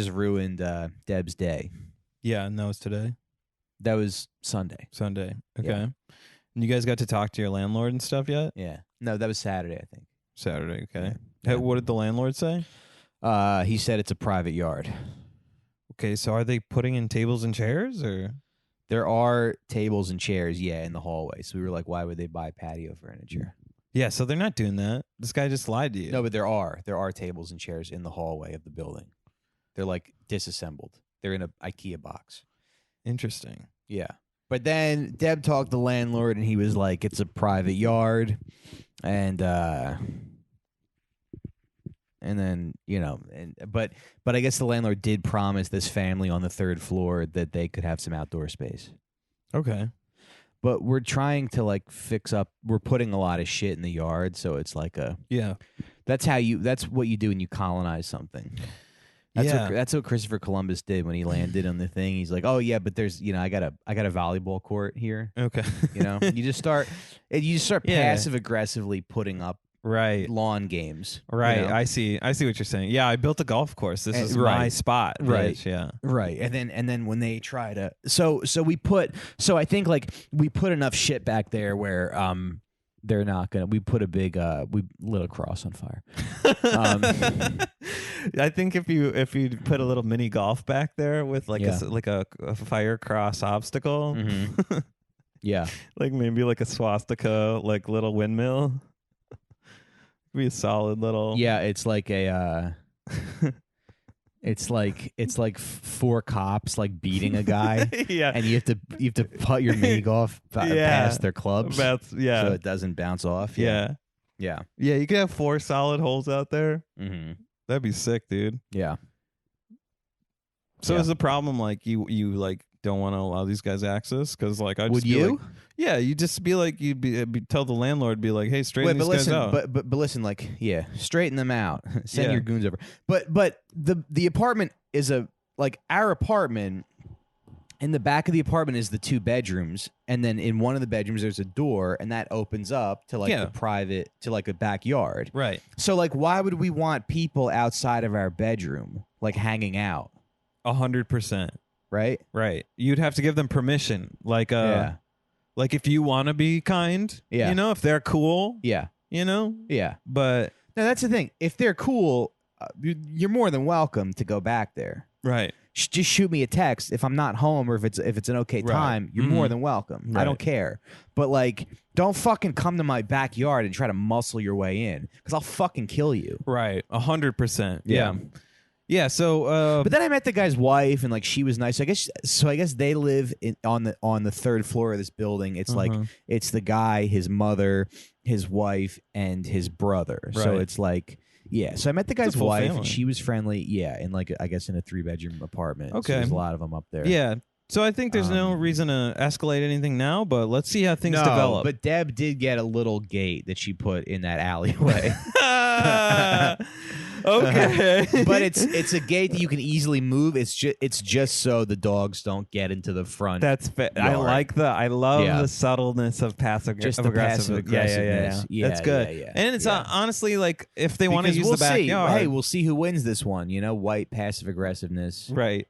ruined Deb's day. Yeah, and that was today. That was Sunday. Okay. Yeah. And you guys got to talk to your landlord and stuff yet? Yeah. No, that was Saturday, I think. Saturday. Okay. Yeah. What did the landlord say? He said it's a private yard. Okay, so are they putting in tables and chairs or? There are tables and chairs, in the hallway. So we were like, why would they buy patio furniture? Yeah, so they're not doing that. This guy just lied to you. No, but there are tables and chairs in the hallway of the building. They're like disassembled. They're in an IKEA box. Interesting. Yeah. But then Deb talked to the landlord, and he was like, it's a private yard. And then, but I guess the landlord did promise this family on the third floor that they could have some outdoor space. Okay. But we're trying to like fix up. We're putting a lot of shit in the yard, so it's like that's what you do when you colonize something. That's what Christopher Columbus did when he landed on the thing. He's like, oh yeah, but there's I got a volleyball court here. Okay. You just start passive aggressively putting up lawn games. Right. I see what you're saying. Yeah, I built a golf course. This is my spot. Right. Bitch. Yeah. Right. And then when they try to I think like we put enough shit back there where they're not gonna. We put a big. We lit a cross on fire. I think if you put a little mini golf back there with like a fire cross obstacle, yeah, like maybe like a swastika, like little windmill, be a solid little. Yeah, it's like a. It's like four cops like beating a guy, and you have to putt your mini golf past their clubs, so it doesn't bounce off. Yeah. You could have 4 solid holes out there. Mm-hmm. That'd be sick, dude. Yeah. So is the problem like you like don't want to allow these guys access? Because like would you? Like, yeah, you just be like tell the landlord, be like, hey, straighten these guys out. But listen, like straighten them out. Send your goons over. But the apartment is our apartment. In the back of the apartment is the 2 bedrooms, and then in one of the bedrooms there's a door, and that opens up to like the private to like a backyard. Right. So like, why would we want people outside of our bedroom like hanging out? 100%. Right. Right. You'd have to give them permission, like like if you want to be kind, if they're cool, But no, that's the thing. If they're cool, you're more than welcome to go back there. Right. Just shoot me a text if I'm not home or if it's an okay time. You're more than welcome. Right. I don't care. But like, don't fucking come to my backyard and try to muscle your way in because I'll fucking kill you. Right. 100%. Yeah. Yeah. So, but then I met the guy's wife and like she was nice. I guess they live on the 3rd floor of this building. It's like it's the guy, his mother, his wife, and his brother. Right. So it's like. Yeah, so I met the guy's wife, and she was friendly. Yeah, in like I guess in a 3-bedroom apartment. Okay, so there's a lot of them up there. Yeah, so I think there's no reason to escalate anything now, but let's see how things develop. But Deb did get a little gate that she put in that alleyway. Okay, but it's a gate that you can easily move. It's just so the dogs don't get into the front. That's I love the subtleness of passive aggressiveness. Yeah, that's good. Yeah, and it's honestly like if they want to use the backyard, hey, we'll see who wins this one. White passive aggressiveness. Right.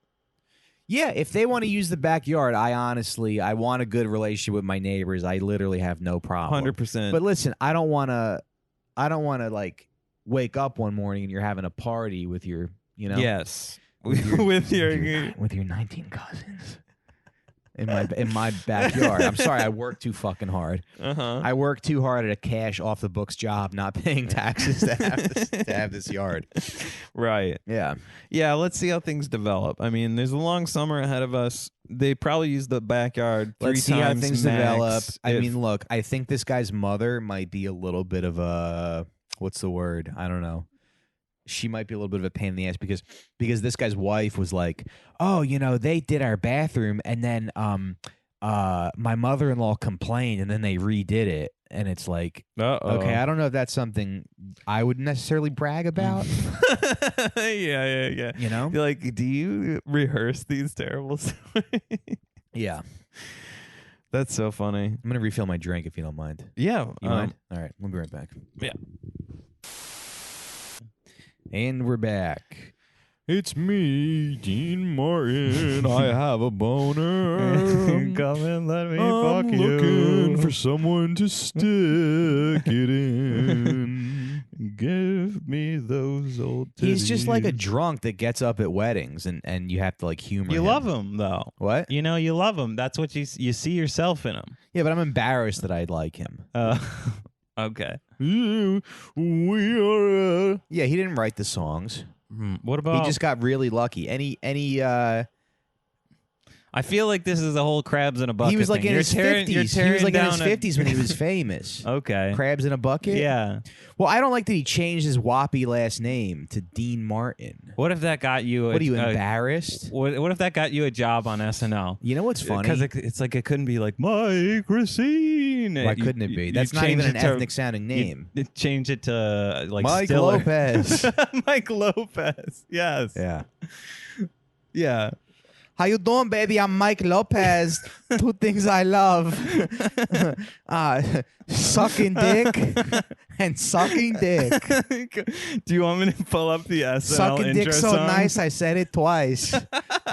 Yeah, if they want to use the backyard, I want a good relationship with my neighbors. I literally have no problem. 100%. But listen, I don't want to like wake up one morning and you're having a party with your, yes, with your 19 cousins in my backyard. I'm sorry, I work too fucking hard. I work too hard at a cash off the books job, not paying taxes to have this yard. Right. Yeah. Yeah. Let's see how things develop. I mean, there's a long summer ahead of us. They probably use the backyard 3 times. Let's see how things max. develop. I mean, look, I think this guy's mother might be a little bit of a. What's the word? I don't know. She might be a little bit of a pain in the ass because this guy's wife was like, oh, they did our bathroom and then my mother-in-law complained and then they redid it. And it's like, okay, I don't know if that's something I would necessarily brag about. Yeah. You're like, do you rehearse these terrible stories? Yeah. That's so funny. I'm going to refill my drink if you don't mind. Yeah. You mind? All right. We'll be right back. Yeah. And we're back. It's me, Dean Martin. I have a boner. Come and let me fuck you. I'm looking for someone to stick it in. give me those old titties. He's just like a drunk that gets up at weddings, and you have to like humor him. You love him though. What? You know, you love him. That's what you see yourself in him. Yeah, but I'm embarrassed that I like him. Okay. We are. Yeah, he didn't write the songs. What about? He just got really lucky. Any I feel like this is the whole crabs in a bucket. He was like thing. in his 50s. He was like in his 50s when he was famous. Okay. Crabs in a bucket? Yeah. Well, I don't like that he changed his whoppy last name to Dean Martin. What if that got you What are you, embarrassed? What if that got you a job on SNL? You know what's funny? Because it's like it couldn't be like Mike Recine. Why couldn't it be? That's not even an ethnic sounding name. Change it to like Mike Stiller. Lopez. Mike Lopez. Yes. Yeah. Yeah. How you doing, baby? I'm Mike Lopez. Two things I love. Sucking dick and sucking dick. Do you want me to pull up the SNL Sucking intro dick so song? nice, I said it twice.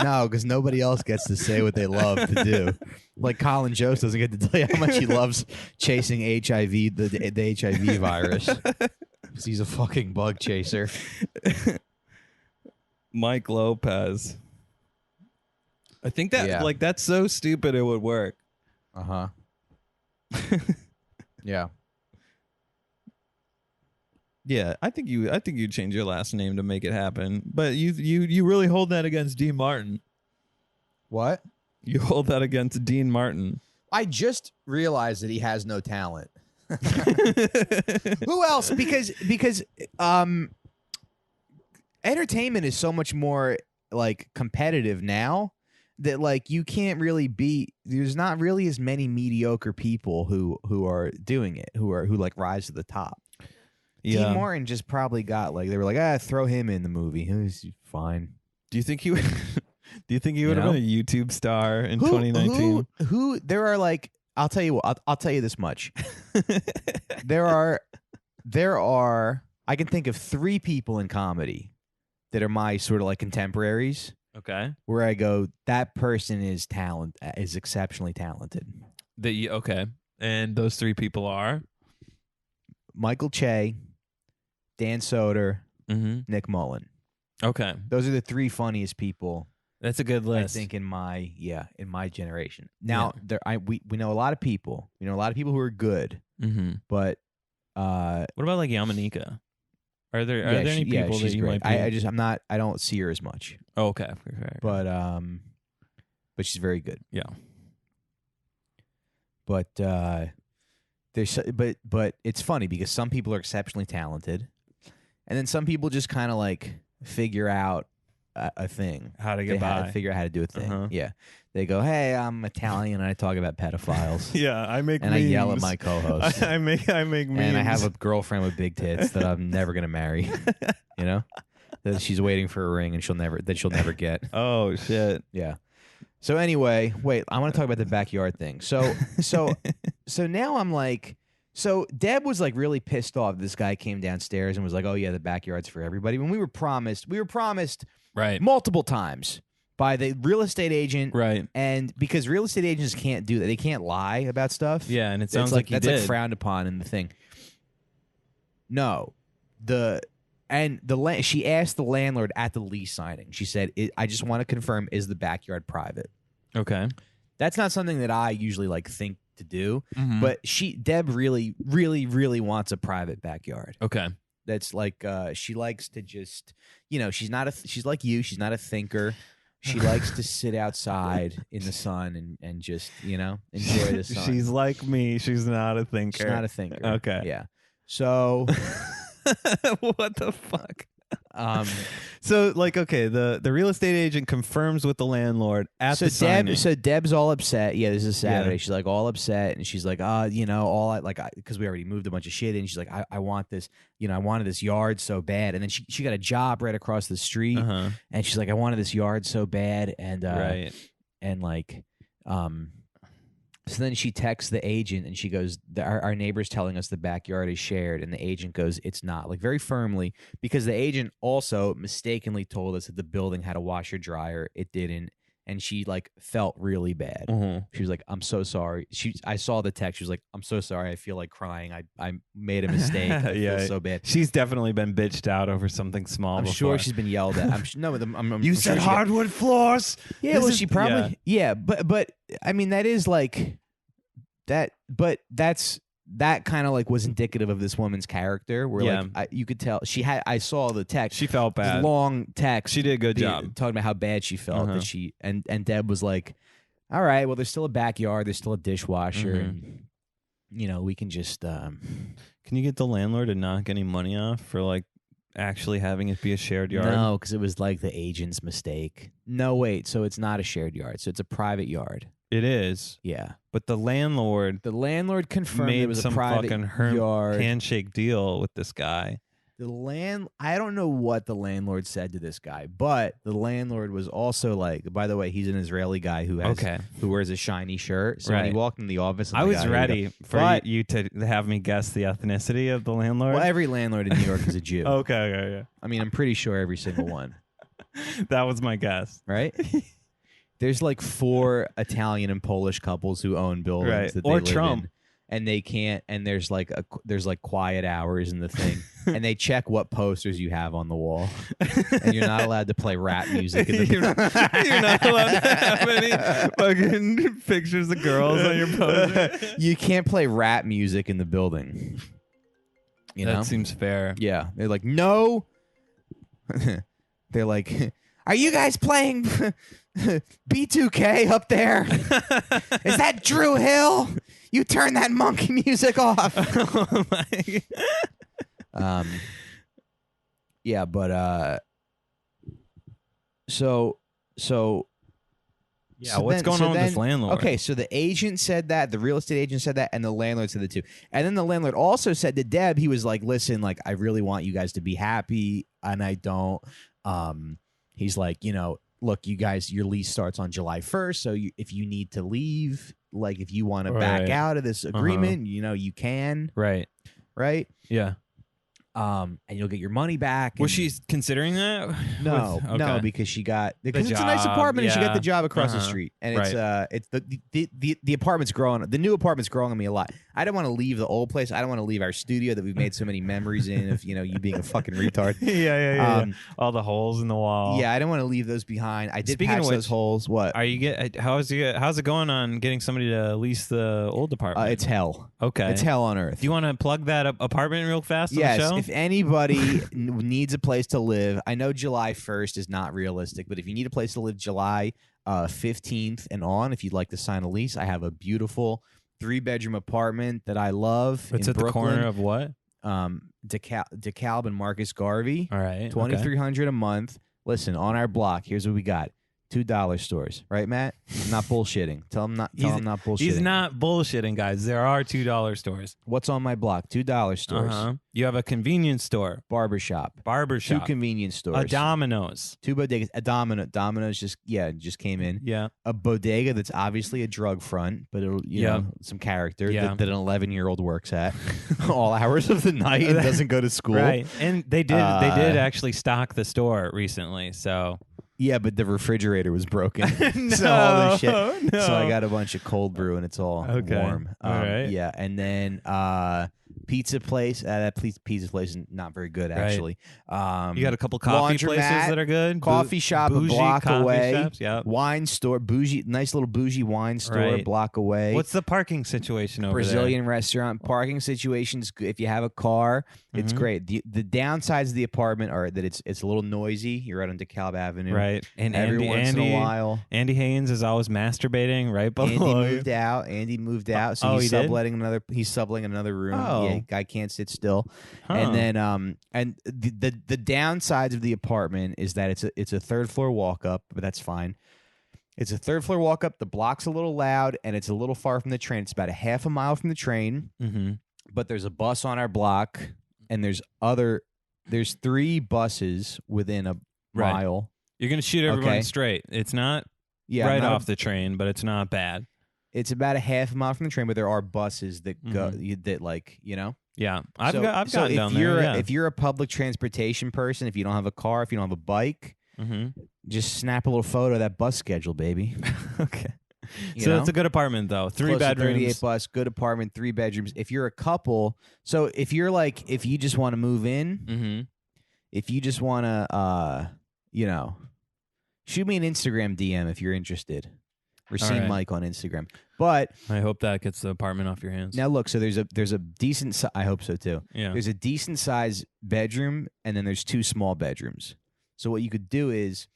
No, because nobody else gets to say what they love to do. Like Colin Jost doesn't get to tell you how much he loves chasing HIV, the HIV virus. Because he's a fucking bug chaser. Mike Lopez. I think that like that's so stupid it would work. Uh-huh. Yeah. Yeah, I think you change your last name to make it happen. But you really hold that against Dean Martin. What? You hold that against Dean Martin. I just realized that he has no talent. Who else? Because entertainment is so much more like competitive now that like you can't really beat. There's not really as many mediocre people who are doing it, who like rise to the top. Yeah. Dean Martin just probably got like they were like, throw him in the movie. He's fine. Do you think he would? Do you think he would have been a YouTube star in 2019? Who there are like I'll tell you what. I'll tell you this much. There are. I can think of 3 people in comedy that are my sort of like contemporaries. Okay. Where I go, that person is exceptionally talented. Okay. And those 3 people are Michael Che, Dan Soder, Nick Mullen. Okay. Those are the 3 funniest people. That's a good list. I think in my generation. Now we know a lot of people. We know a lot of people who are good. But what about like Yamanika? Are there any people that you great. might be? I don't see her as much. Oh, okay. Fair. But she's very good. Yeah. But but it's funny because some people are exceptionally talented, and then some people just kind of like figure out a thing. How to get by. Figure out how to do a thing. Yeah. They go, hey, I'm Italian, and I talk about pedophiles. Yeah, I make and memes. I yell at my co-host. I make memes. And I have a girlfriend with big tits that I'm never gonna marry. You know, that she's waiting for a ring and she'll never get. Oh shit. Yeah. So anyway, wait, I want to talk about the backyard thing. So now I'm like, so Deb was like really pissed off. This guy came downstairs and was like, oh yeah, the backyard's for everybody. When we were promised right multiple times by the real estate agent, right? And because real estate agents can't do that, they can't lie about stuff. Yeah, and it sounds like that's like frowned upon in the thing. No, she asked the landlord at the lease signing. She said, "I just want to confirm: is the backyard private?" Okay, that's not something that I usually like think to do, but Deb really, really, really wants a private backyard. Okay. That's like she likes to just, she's like you. She's not a thinker. She likes to sit outside in the sun and just, enjoy the sun. She's like me. She's not a thinker. She's not a thinker. Okay. Yeah. So. What the fuck? So like, okay, the real estate agent confirms with the landlord at the signing. So Deb's all upset. Yeah, this is Saturday. Yeah. She's like all upset, and she's like, because we already moved a bunch of shit in. She's like, I want this, I wanted this yard so bad, and then she got a job right across the street, and she's like, I wanted this yard so bad, and right, and like, So then she texts the agent and she goes, our neighbor's telling us the backyard is shared. And the agent goes, it's not, like very firmly, because the agent also mistakenly told us that the building had a washer dryer. It didn't. and she like felt really bad. She was like, I'm so sorry. I saw the text. She was like, I'm so sorry. I feel like crying. I made a mistake. I feel so bad. She's definitely been bitched out over something small. I'm before. sure she's been yelled at. You said sure hardwood floors. Yeah, well, she probably but I mean that is like that, but that kind of like was indicative of this woman's character, where like you could tell I saw the text. She felt bad. Long text. She did a good job talking about how bad she felt. That she and Deb was like, all right, well, there's still a backyard, there's still a dishwasher, and we can just. Can you get the landlord to knock any money off for like actually having it be a shared yard? No, because it was like the agent's mistake. No, wait, so it's not a shared yard, so it's a private yard. It is. Yeah. But the landlord confirmed made it was some a private fucking yard. handshake deal with this guy. I don't know what the landlord said to this guy, but the landlord was also like, by the way, he's an Israeli guy who wears a shiny shirt. So when he walked in the office, I was ready for you to have me guess the ethnicity of the landlord. Well, every landlord in New York is a Jew. Okay. I mean, I'm pretty sure every single one. That was my guess. Right? There's like 4 Italian and Polish couples who own buildings that they live Trump. in, and they can't. And there's like quiet hours in the thing, and they check what posters you have on the wall, and you're not allowed to play rap music. You're not allowed to have any fucking pictures of girls on your poster. You can't play rap music in the building. That seems fair. Yeah, they're like, no. They're like, are you guys playing B2K up there? Is that Drew Hill? You turn that monkey music off. Oh my God. Yeah, but so what's going on with this landlord? Okay, so the agent said that, the real estate agent said that, and the landlord said that too. And then the landlord also said to Deb, he was like, listen, like, I really want you guys to be happy, and I don't. He's like, look, you guys, your lease starts on July 1st, so if you need to leave, like if you want to back out of this agreement, you can. Right. Yeah. And you'll get your money back. Was she considering that? No, no, because it's a nice apartment and she got the job across the street, and it's the apartment's growing. The new apartment's growing on me a lot. I don't want to leave the old place. I don't want to leave our studio that we've made so many memories in. Of you being a fucking retard. Yeah. All the holes in the wall. Yeah, I don't want to leave those behind. I did Speaking patch of which, those holes. What? Are you how's it going on getting somebody to lease the old apartment? It's hell. Okay, it's hell on earth. Do you want to plug that apartment real fast? Yes. On the show? If anybody needs a place to live, I know July 1st is not realistic, but if you need a place to live July 15th and on, if you'd like to sign a lease, I have a beautiful 3-bedroom apartment that I love. It's in at Brooklyn. The corner of what? DeKalb and Marcus Garvey. All right. $2,300 a month. Listen, on our block, here's what we got. $2 stores, right, Matt? I'm not bullshitting. Tell him not bullshitting. He's not bullshitting, guys. There are $2 stores. What's on my block? $2 stores. You have a convenience store, barbershop, 2 convenience stores, a Domino's, 2 bodegas, a Domino's just came in. Yeah, a bodega that's obviously a drug front, but it'll some character that an 11-year-old works at all hours of the night and doesn't go to school. Right, and they did actually stock the store recently, so. Yeah, but the refrigerator was broken. No, so all this shit. No. So I got a bunch of cold brew and it's all warm. All right. Yeah, and then pizza place. That pizza place is not very good actually. You got a couple coffee places that are good. Coffee shop a block away. Shops, yep. Wine store, nice little bougie wine store, block away. What's the parking situation over Brazilian there? restaurant. Parking situations. If you have a car, it's great. The downsides of the apartment are that it's a little noisy. You're right on DeKalb Avenue. Right. And every once in a while, Andy Haynes is always masturbating right below. Andy moved out. So he's subletting another room. Oh. Yeah, guy can't sit still. And then and the downsides of the apartment is that it's a 3rd floor walk up, but that's fine. It's a 3rd floor walk up. The block's a little loud and it's a little far from the train. It's about a half a mile from the train. But there's a bus on our block and there's 3 buses within a mile. You're gonna shoot everyone straight. It's not off the train, but it's not bad. It's about a half a mile from the train, but there are buses that go that Yeah, I've gotten down there. If you're a public transportation person, if you don't have a car, if you don't have a bike, Just snap a little photo of that bus schedule, baby. Okay. So it's a good apartment, though. 3 bedrooms. 38 bus, good apartment, 3 bedrooms. If you're a couple, so if you're like, if you just want to move in, if you just want to, shoot me an Instagram DM if you're interested. Recine Mike on Instagram. But I hope that gets the apartment off your hands. now look, so there's a decent. I hope so too. Yeah. There's a decent size bedroom, and then there's 2 small bedrooms. So what you could do is,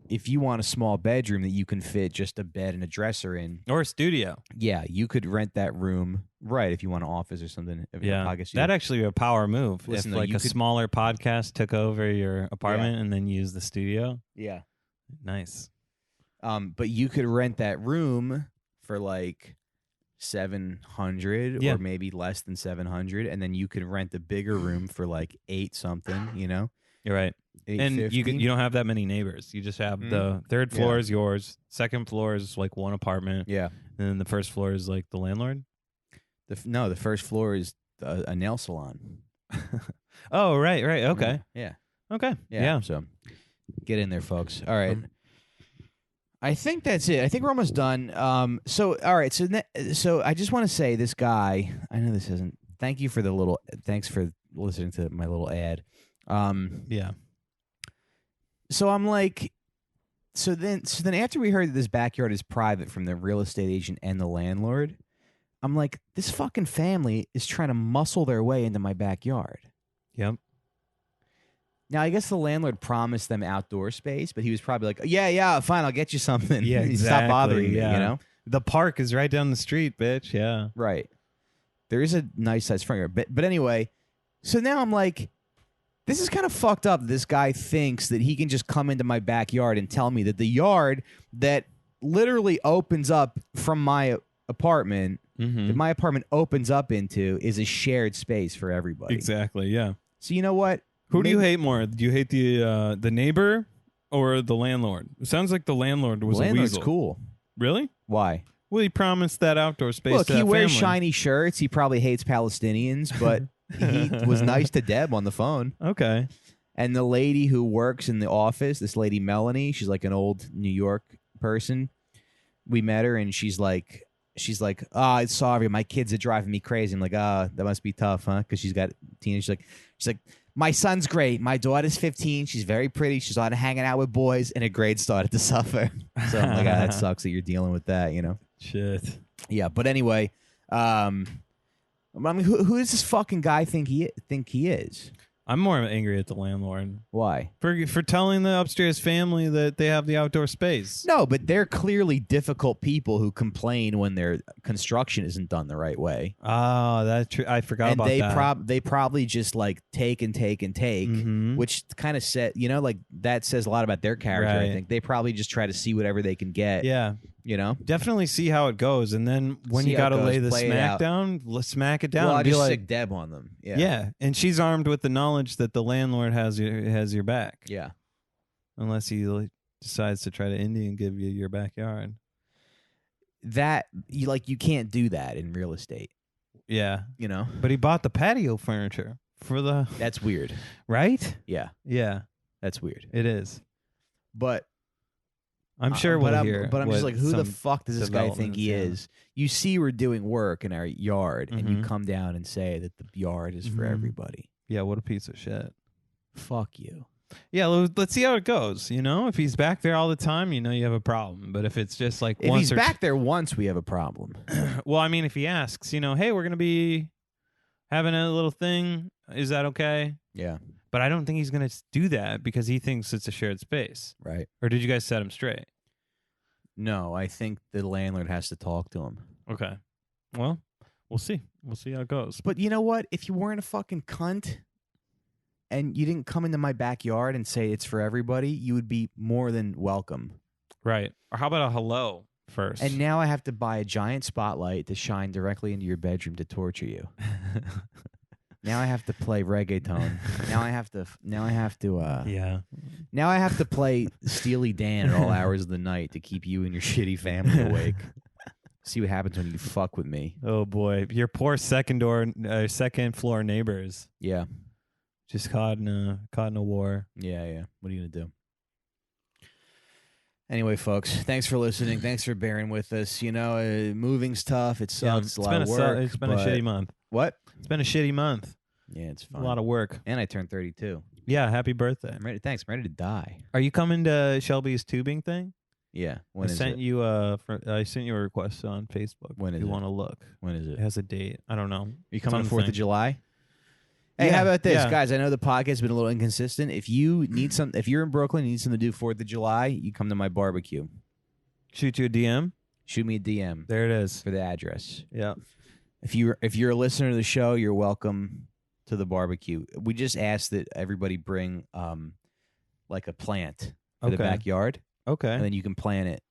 if you want a small bedroom that you can fit just a bed and a dresser in, or a studio, yeah, you could rent that room, right? If you want an office or something. Yeah, that actually a power move. Listen, if like smaller podcast took over your apartment and then use the studio, yeah, nice. But you could rent that room for like $700 or maybe less than $700, and then you could rent a bigger room for like $8 something. You're right. And you don't have that many neighbors. You just have the third floor is yours. Second floor is like one apartment. Yeah. And then the first floor is like the landlord. The first floor is a nail salon. Oh, right. Okay. Yeah. Okay. Yeah. So get in there, folks. All right. I think that's it. I think we're almost done. So all right. So I just want to say, this guy. I know this isn't. Thank you for the little. Thanks for listening to my little ad. Yeah. So I'm like, so then after we heard that this backyard is private from the real estate agent and the landlord, I'm like, this fucking family is trying to muscle their way into my backyard. Yep. Now, I guess the landlord promised them outdoor space, but he was probably like, yeah, fine, I'll get you something. Yeah, exactly. Stop bothering me, The park is right down the street, bitch. Yeah. Right. There is a nice size front yard. But anyway, so now I'm like, this is kind of fucked up. This guy thinks that he can just come into my backyard and tell me that the yard that literally opens up from my apartment, that my apartment opens up into, is a shared space for everybody. Exactly, yeah. So you know what? Who do you hate more? Do you hate the neighbor or the landlord? It sounds like the landlord was a weasel. Landlord's cool. Really? Why? Well, he promised that outdoor space. Look, to he that wears family. shiny shirts. He probably hates Palestinians, but he was nice to Deb on the phone. Okay. And the lady who works in the office, this lady Melanie, she's like an old New York person. We met her, and she's like, sorry, my kids are driving me crazy. I'm like, that must be tough, huh? Because she's got teenage. She's like, my son's great. My daughter's 15. She's very pretty. She's on hanging out with boys, and her grades started to suffer. So I'm like, that sucks that you're dealing with that, Shit. Yeah, but anyway, I mean, who does this fucking guy think he is? I'm more angry at the landlord. Why? For telling the upstairs family that they have the outdoor space. No, but they're clearly difficult people who complain when their construction isn't done the right way. Oh, that's true. I forgot about that. They probably just like take and take and take, which kind of that says a lot about their character. Right. I think they probably just try to see whatever they can get. Yeah. Definitely see how it goes, and then when you got to lay the smack down, let's smack it down. Well, I'll and just be sick Deb on them. Yeah. Yeah, and she's armed with the knowledge that the landlord has your back. Yeah. Unless he decides to try to Indian give you your backyard. That you can't do that in real estate. Yeah. But he bought the patio furniture for the. That's weird, right? Yeah. Yeah. That's weird. It is. But. I'm sure we'll hear. But I'm just like, who the fuck does this guy think he is? You see, we're doing work in our yard, and you come down and say that the yard is for everybody. Yeah, what a piece of shit. Fuck you. Yeah, let's see how it goes. If he's back there all the time, you have a problem. But if it's just like if he's back there once, we have a problem. Well, I mean, if he asks, hey, we're gonna be having a little thing, is that okay? Yeah. But I don't think he's going to do that because he thinks it's a shared space. Right. Or did you guys set him straight? No, I think the landlord has to talk to him. Okay. Well, we'll see. We'll see how it goes. But you know what? If you weren't a fucking cunt and you didn't come into my backyard and say it's for everybody, you would be more than welcome. Right. Or how about a hello first? And now I have to buy a giant spotlight to shine directly into your bedroom to torture you. Now I have to play reggaeton. Now I have to. Yeah. Now I have to play Steely Dan at all hours of the night to keep you and your shitty family awake. See what happens when you fuck with me. Oh boy, your poor second floor neighbors. Yeah. Just caught in a war. Yeah. What are you gonna do? Anyway, folks, thanks for listening. Thanks for bearing with us. You know, moving's tough. It sucks. It's a lot of work. It's been a shitty month. What? It's been a shitty month. Yeah, it's fine. A lot of work. And I turned 32. Yeah, happy birthday. I'm ready. Thanks. I'm ready to die. Are you coming to Shelby's tubing thing? Yeah. I sent you a request on Facebook. When is you it? want to look? When is it? It has a date. I don't know. Are you coming on 4th of July? Hey, Yeah, how about this, yeah. guys? I know the podcast has been a little inconsistent. If you need if you're in Brooklyn, you need something to do 4th of July, you come to my barbecue. Shoot you a DM. Shoot me a DM. There it is for the address. Yeah. If you're a listener to the show, you're welcome to the barbecue. We just ask that everybody bring like a plant for the backyard. Okay. And then you can plant it.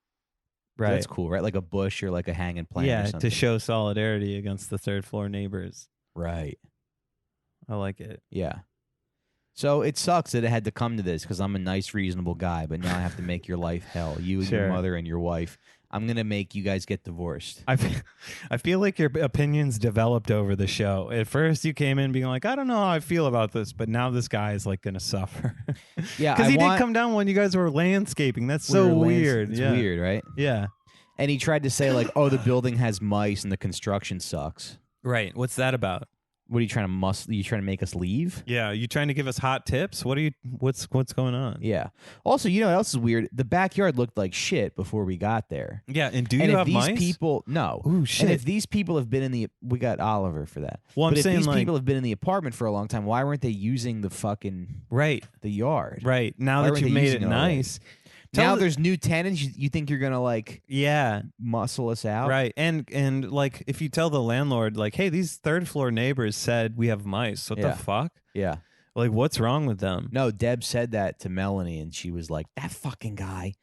Right. That's cool, right? Like a bush or like a hanging plant. Yeah, or something. to show solidarity against the third floor neighbors. Right. I like it. Yeah. So it sucks that it had to come to this because I'm a nice, reasonable guy, but now I have to make your life hell. You and your mother and your wife. I'm going to make you guys get divorced. I feel like your opinions developed over the show. At first, you came in being like, I don't know how I feel about this, but now this guy is like going to suffer. Yeah. Because he did come down when you guys were landscaping. That's so weird. It's weird, right? Yeah. And he tried to say like, oh, the building has mice and the construction sucks. Right. What's that about? What are you trying to you trying to make us leave? Yeah, you trying to give us hot tips? What's going on? Yeah. Also, you know what else is weird? The backyard looked like shit before we got there. Yeah, and do you have mice? No. Ooh, shit. And if these people have been we got Oliver for that. Well, but I'm saying if these people have been in the apartment for a long time, why weren't they using the fucking the yard? Right. Now that you made it nice. Now there's new tenants. You think you're gonna like muscle us out, right? And like if you tell the landlord like, hey, these third floor neighbors said we have mice. What the fuck? Yeah. Like what's wrong with them? No, Deb said that to Melanie, and she was like, that fucking guy.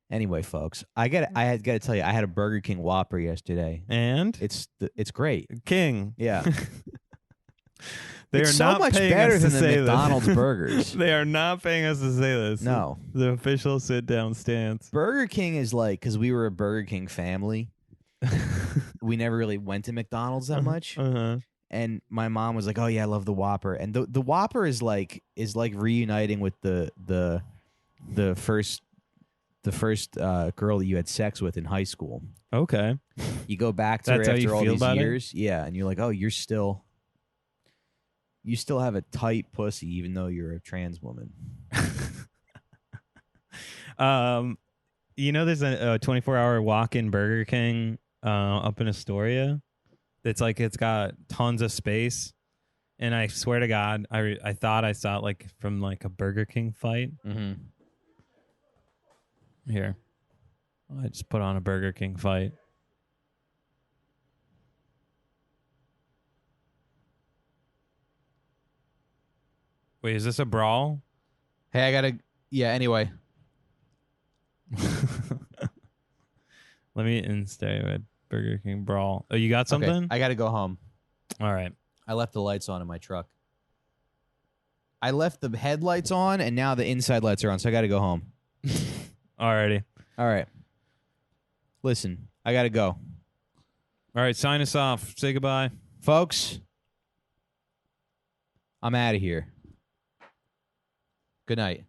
Anyway, folks, I had got to tell you, I had a Burger King Whopper yesterday, and it's great. King. Yeah. They it's are so not much paying better us to than the say McDonald's this. burgers. They are not paying us to say this. No. The official sit down stance. Burger King is like, because we were a Burger King family, we never really went to McDonald's that much. And my mom was like, "Oh yeah, I love the Whopper." And the Whopper is like reuniting with the first girl that you had sex with in high school. Okay. You go back to her after all these years. Yeah, and you're like, "Oh, you still have a tight pussy even though you're a trans woman." You know there's a 24-hour walk-in Burger King up in Astoria. It's got tons of space, and I swear to God, I thought I saw it like from like a Burger King fight. Mm-hmm. Here, I just put on a Burger King fight. Wait, is this a brawl? Hey, I gotta. Yeah. Anyway, let me instead of Burger King brawl. Oh, you got something? Okay, I gotta go home. All right. I left the lights on in my truck. I left the headlights on, and now the inside lights are on, so I gotta go home. Alrighty. All right. Listen, I gotta go. All right, sign us off. Say goodbye. Folks, I'm out of here. Good night.